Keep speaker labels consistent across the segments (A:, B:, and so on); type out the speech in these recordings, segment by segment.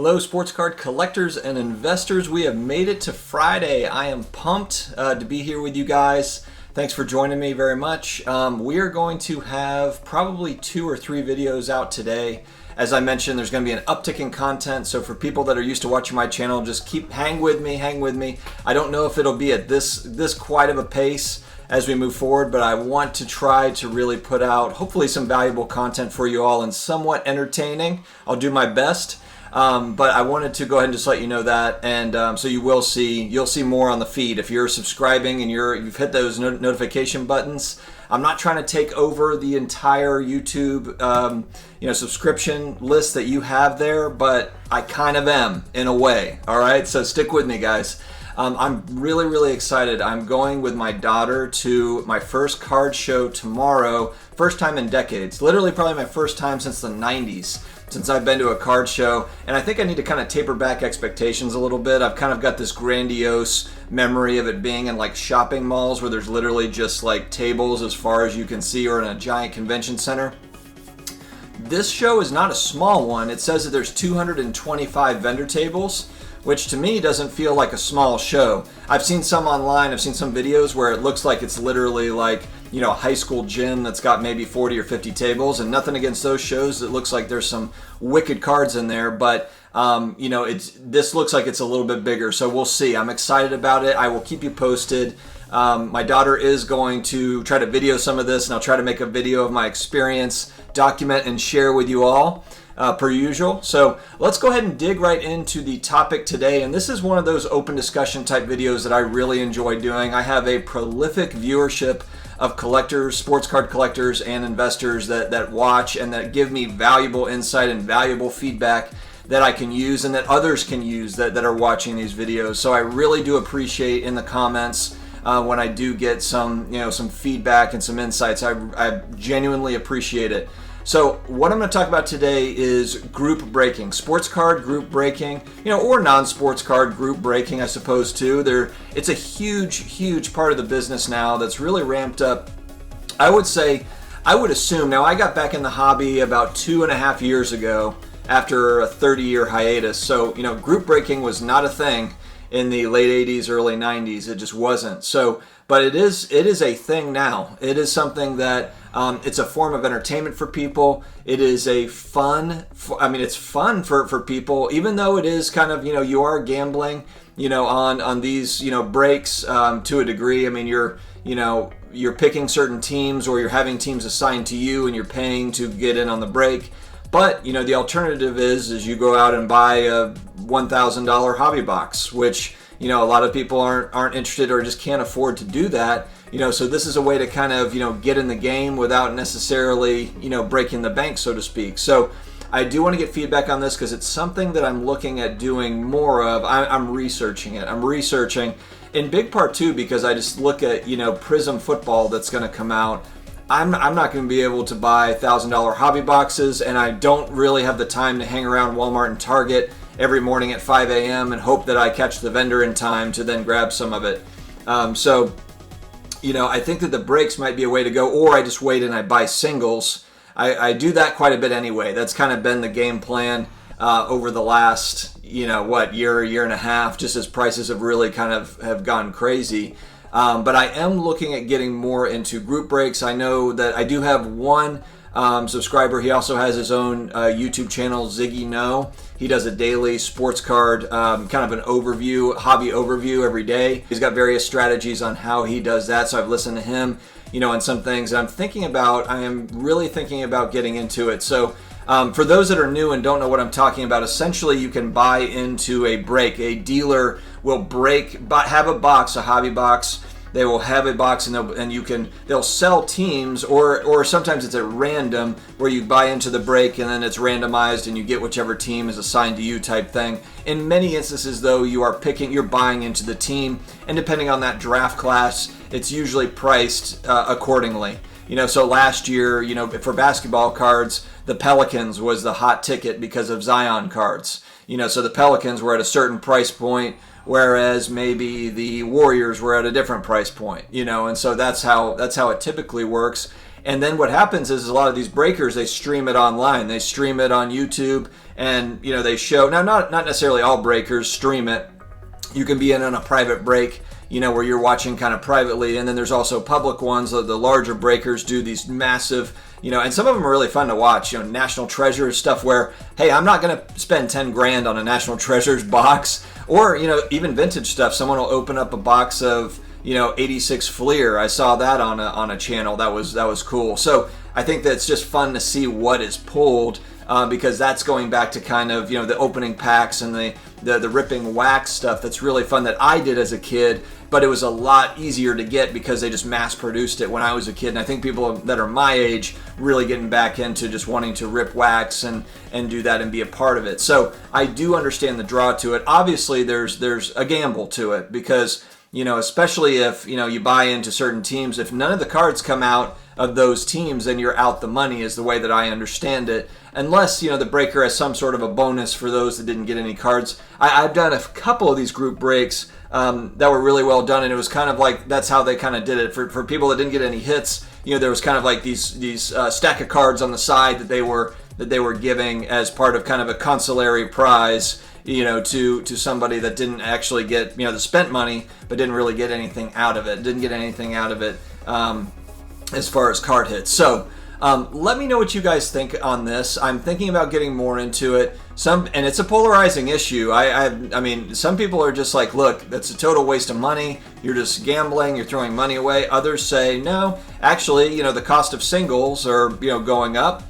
A: Hello, sports card collectors and investors. We have made it to Friday. I am pumped to be here with you guys. Thanks for joining me very much. We are going to have probably 2 or 3 videos out today. As I mentioned, there's going to be an uptick in content. So for people that are used to watching my channel, just hang with me. I don't know if it'll be at this quite of a pace as we move forward, but I want to try to really put out hopefully some valuable content for you all and somewhat entertaining. I'll do my best. But I wanted to go ahead and just let you know that, and so you'll see more on the feed. If you're subscribing and you've hit those notification buttons, I'm not trying to take over the entire YouTube subscription list that you have there, but I kind of am in a way. All right, so stick with me, guys. I'm really excited. I'm going with my daughter to my first card show tomorrow. First time in decades. Literally probably my first time since the 90s. Since I've been to a card show, and I think I need to kind of taper back expectations a little bit. I've kind of got this grandiose memory of it being in like shopping malls where there's literally just like tables as far as you can see, or in a giant convention center. This show is not a small one. It says that there's 225 vendor tables, which to me doesn't feel like a small show. I've seen some online, I've seen some videos where it looks like it's literally like, a high school gym that's got maybe 40 or 50 tables, and nothing against those shows. It looks like there's some wicked cards in there, but this looks like it's a little bit bigger, so we'll see. I'm excited about it. I will keep you posted. My daughter is going to try to video some of this, and I'll try to make a video of my experience, document and share with you all. Per usual. So let's go ahead and dig right into the topic today. And this is one of those open discussion type videos that I really enjoy doing. I have a prolific viewership of collectors, sports card collectors, and investors that watch and that give me valuable insight and valuable feedback that I can use and that others can use that are watching these videos. So I really do appreciate in the comments when I do get some feedback and some insights. I genuinely appreciate it. So what I'm going to talk about today is group breaking, sports card group breaking, or non-sports card group breaking, I suppose too. It's a huge part of the business now that's really ramped up. I would assume, now I got back in the hobby about 2.5 years ago after a 30-year hiatus. So, group breaking was not a thing in the late 80s, early 90s. It just wasn't. So, but it is a thing now. It is something that it's a form of entertainment for people. It is it's fun for people, even though it is kind of, you are gambling, on these, breaks to a degree. I mean, you're picking certain teams, or you're having teams assigned to you and you're paying to get in on the break. But, the alternative is you go out and buy a $1,000 hobby box, which, a lot of people aren't interested or just can't afford to do that. So this is a way to kind of, get in the game without necessarily, breaking the bank, so to speak. So I do want to get feedback on this because it's something that I'm looking at doing more of. I'm researching it. I'm researching in big part too because I just look at, Prism football that's going to come out. I'm not going to be able to buy $1,000 hobby boxes, and I don't really have the time to hang around Walmart and Target every morning at 5 a.m. and hope that I catch the vendor in time to then grab some of it. I think that the breaks might be a way to go, or I just wait and I buy singles. I do that quite a bit anyway. That's kind of been the game plan over the last, year and a half, just as prices have really kind of have gone crazy. But I am looking at getting more into group breaks. I know that I do have one subscriber. He also has his own YouTube channel, Ziggy No. He does a daily sports card kind of an overview, hobby overview every day. He's got various strategies on how he does that. So I've listened to him, on some things. And I am really thinking about getting into it. So for those that are new and don't know what I'm talking about, essentially you can buy into a break. A dealer will have a box, a hobby box. They will have a box and they'll sell teams, or sometimes it's at random where you buy into the break and then it's randomized and you get whichever team is assigned to you type thing. In many instances though, you're buying into the team, and depending on that draft class, it's usually priced accordingly. So last year, for basketball cards, the Pelicans was the hot ticket because of Zion cards. So the Pelicans were at a certain price point, whereas maybe the Warriors were at a different price point, and so that's how it typically works. And then what happens is a lot of these breakers, they stream it online. They stream it on YouTube, and they show, now not necessarily all breakers stream it. You can be in on a private break, where you're watching kind of privately, and then there's also public ones. The larger breakers do these massive, and some of them are really fun to watch. National Treasures stuff where, hey, I'm not going to spend 10 grand on a National Treasures box, or even vintage stuff. Someone will open up a box of 86 Fleer. I saw that on a channel. That was cool. So I think that it's just fun to see what is pulled, because that's going back to kind of the opening packs and the ripping wax stuff. That's really fun that I did as a kid, but it was a lot easier to get because they just mass produced it when I was a kid. And I think people that are my age really getting back into just wanting to rip wax and do that and be a part of it. So I do understand the draw to it. Obviously there's a gamble to it, because especially if you buy into certain teams, if none of the cards come out of those teams, then you're out the money, is the way that I understand it. Unless the breaker has some sort of a bonus for those that didn't get any cards. I've done a couple of these group breaks that were really well done, and it was kind of like that's how they kind of did it for people that didn't get any hits. There was kind of like these stack of cards on the side that they were giving as part of kind of a consolatory prize, to somebody that didn't actually get the spent money, but didn't really get anything out of it. Didn't get anything out of it as far as card hits. So let me know what you guys think on this. I'm thinking about getting more into it. And it's a polarizing issue. I mean, some people are just like, look, that's a total waste of money. You're just gambling. You're throwing money away. Others say, no, actually, the cost of singles are going up.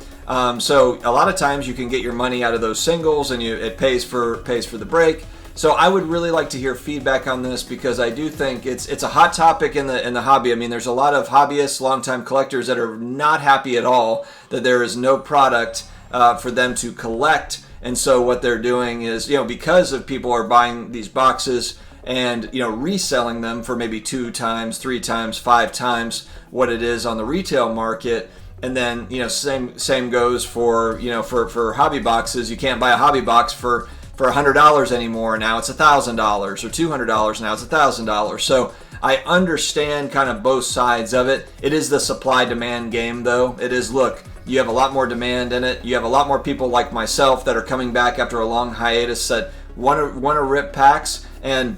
A: So a lot of times you can get your money out of those singles, and it pays for the break. So I would really like to hear feedback on this, because I do think it's a hot topic in the hobby. I mean, there's a lot of hobbyists, longtime collectors that are not happy at all that there is no product for them to collect. And so what they're doing is, because of people are buying these boxes and reselling them for maybe 2 times, 3 times, 5 times what it is on the retail market. And then same goes for for hobby boxes. You can't buy a hobby box for $100 anymore. Now it's $1,000, or $200. Now it's $1,000. So I understand kind of both sides of it. It is the supply-demand game, though. It is, look, you have a lot more demand in it. You have a lot more people like myself that are coming back after a long hiatus that want to rip packs, and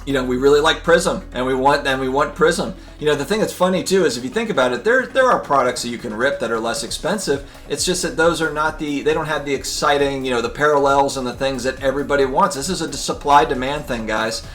A: we really like Prism, and we want Prism. The thing that's funny too is, if you think about it, there are products that you can rip that are less expensive. It's just that those are not they don't have the exciting, the parallels and the things that everybody wants. This is a supply-demand thing, guys.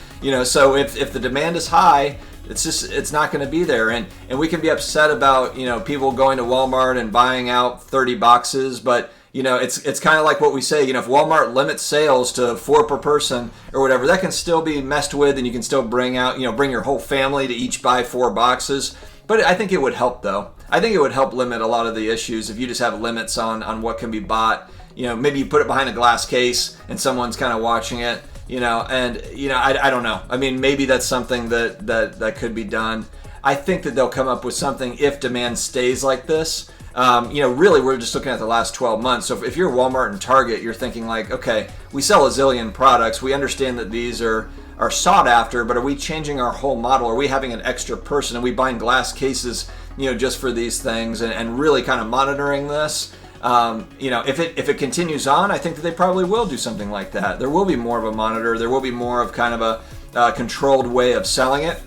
A: So if the demand is high, it's not going to be there, and we can be upset about people going to Walmart and buying out 30 boxes, but it's kind of like what we say, if Walmart limits sales to 4 per person or whatever, that can still be messed with, and you can still bring your whole family to each buy 4 boxes. But I think it would help, though. I think it would help limit a lot of the issues if you just have limits on what can be bought. Maybe you put it behind a glass case and someone's kind of watching it, I don't know. I mean, maybe that's something that could be done. I think that they'll come up with something if demand stays like this. Really, we're just looking at the last 12 months. So if you're Walmart and Target, you're thinking like, okay, we sell a zillion products. We understand that these are sought after, but are we changing our whole model? Are we having an extra person? Are we buying glass cases, just for these things, and really kind of monitoring this? If it continues on, I think that they probably will do something like that. There will be more of a monitor. There will be more of kind of a controlled way of selling it.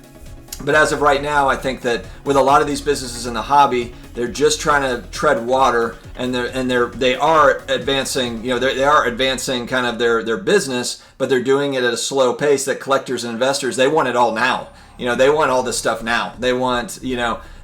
A: But as of right now, I think that with a lot of these businesses in the hobby, they're just trying to tread water, and they are advancing. They are advancing kind of their business, but they're doing it at a slow pace. That collectors and investors, they want it all now. They want all this stuff now. They want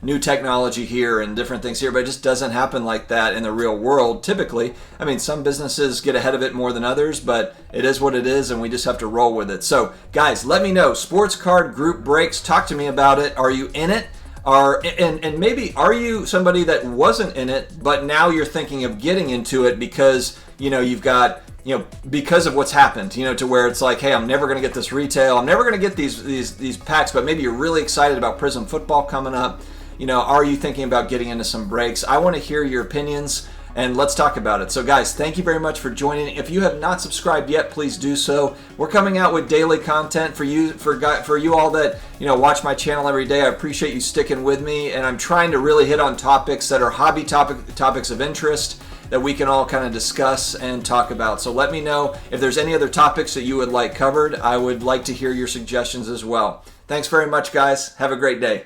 A: new technology here and different things here, but it just doesn't happen like that in the real world typically. I mean, some businesses get ahead of it more than others, but it is what it is, and we just have to roll with it. So guys, let me know. Sports card group breaks, talk to me about it. Are you in it? And maybe are you somebody that wasn't in it, but now you're thinking of getting into it because you've got because of what's happened, to where it's like, hey, I'm never going to get this retail, I'm never going to get these packs, but maybe you're really excited about Prism football coming up. Are you thinking about getting into some breaks? I want to hear your opinions, and let's talk about it. So guys, thank you very much for joining. If you have not subscribed yet, please do so. We're coming out with daily content for you all that watch my channel every day. I appreciate you sticking with me, and I'm trying to really hit on topics that are hobby topics of interest that we can all kind of discuss and talk about. So let me know if there's any other topics that you would like covered. I would like to hear your suggestions as well. Thanks very much, guys. Have a great day.